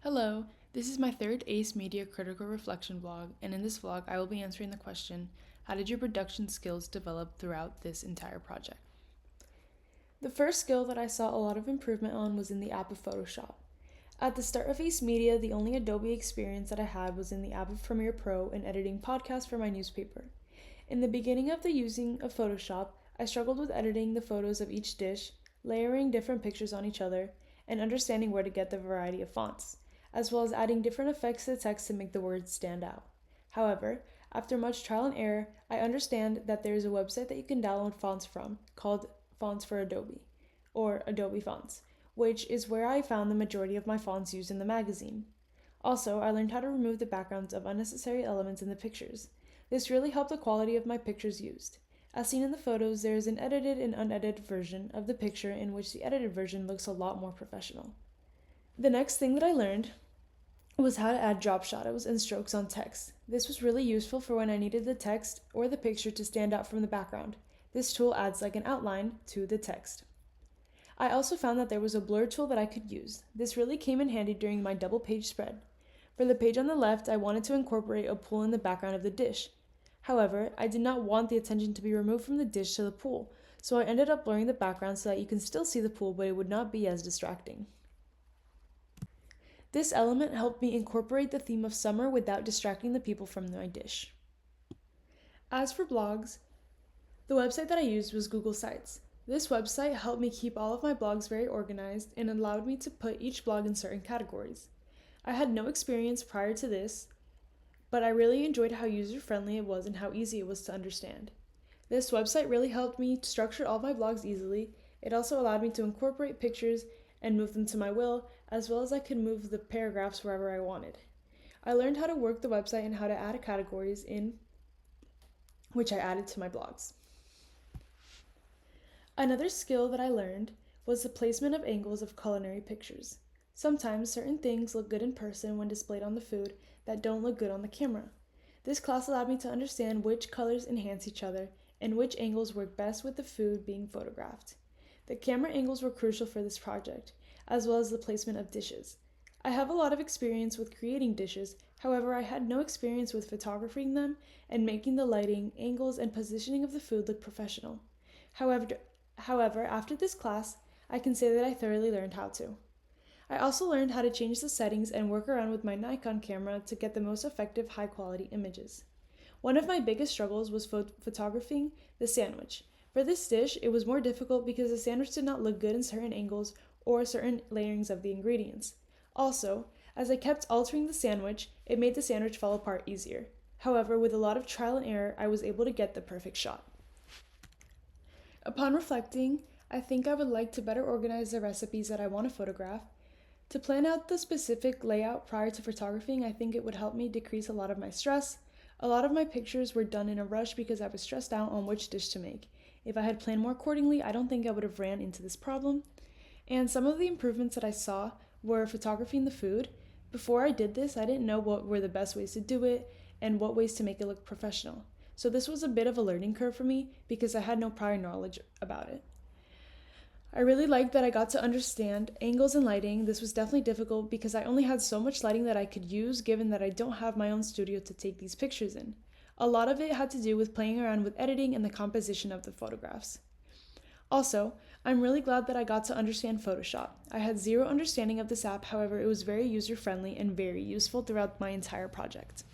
Hello, this is my third ACE Media Critical Reflection vlog, and in this vlog I will be answering the question, how did your production skills develop throughout this entire project? The first skill that I saw a lot of improvement on was in the app of Photoshop. At the start of ACE Media, the only Adobe experience that I had was in the app of Premiere Pro and editing podcasts for my newspaper. In the beginning of the using of Photoshop, I struggled with editing the photos of each dish, layering different pictures on each other, and understanding where to get the variety of fonts, as well as adding different effects to the text to make the words stand out. However, after much trial and error, I understand that there is a website that you can download fonts from called Fonts for Adobe, or Adobe Fonts, which is where I found the majority of my fonts used in the magazine. Also, I learned how to remove the backgrounds of unnecessary elements in the pictures. This really helped the quality of my pictures used. As seen in the photos, there is an edited and unedited version of the picture in which the edited version looks a lot more professional. The next thing that I learned was how to add drop shadows and strokes on text. This was really useful for when I needed the text or the picture to stand out from the background. This tool adds like an outline to the text. I also found that there was a blur tool that I could use. This really came in handy during my double page spread. For the page on the left, I wanted to incorporate a pool in the background of the dish. However, I did not want the attention to be removed from the dish to the pool, so I ended up blurring the background so that you can still see the pool, but it would not be as distracting. This element helped me incorporate the theme of summer without distracting the people from my dish. As for blogs, the website that I used was Google Sites. This website helped me keep all of my blogs very organized and allowed me to put each blog in certain categories. I had no experience prior to this, but I really enjoyed how user-friendly it was and how easy it was to understand. This website really helped me structure all my blogs easily. It also allowed me to incorporate pictures and move them to my will, as well as I could move the paragraphs wherever I wanted. I learned how to work the website and how to add categories in which I added to my blogs. Another skill that I learned was the placement of angles of culinary pictures. Sometimes certain things look good in person when displayed on the food that don't look good on the camera. This class allowed me to understand which colors enhance each other and which angles work best with the food being photographed. The camera angles were crucial for this project, as well as the placement of dishes. I have a lot of experience with creating dishes, however I had no experience with photographing them and making the lighting, angles, and positioning of the food look professional. However, after this class, I can say that I thoroughly learned how to. I also learned how to change the settings and work around with my Nikon camera to get the most effective high-quality images. One of my biggest struggles was photographing the sandwich. For this dish, it was more difficult because the sandwich did not look good in certain angles or certain layerings of the ingredients. Also, as I kept altering the sandwich, it made the sandwich fall apart easier. However, with a lot of trial and error, I was able to get the perfect shot. Upon reflecting, I think I would like to better organize the recipes that I want to photograph. To plan out the specific layout prior to photographing, I think it would help me decrease a lot of my stress. A lot of my pictures were done in a rush because I was stressed out on which dish to make. If I had planned more accordingly, I don't think I would have ran into this problem. And some of the improvements that I saw were photographing the food. Before I did this, I didn't know what were the best ways to do it and what ways to make it look professional. So this was a bit of a learning curve for me because I had no prior knowledge about it. I really liked that I got to understand angles and lighting. This was definitely difficult because I only had so much lighting that I could use given that I don't have my own studio to take these pictures in. A lot of it had to do with playing around with editing and the composition of the photographs. Also, I'm really glad that I got to understand Photoshop. I had zero understanding of this app, however, it was very user-friendly and very useful throughout my entire project.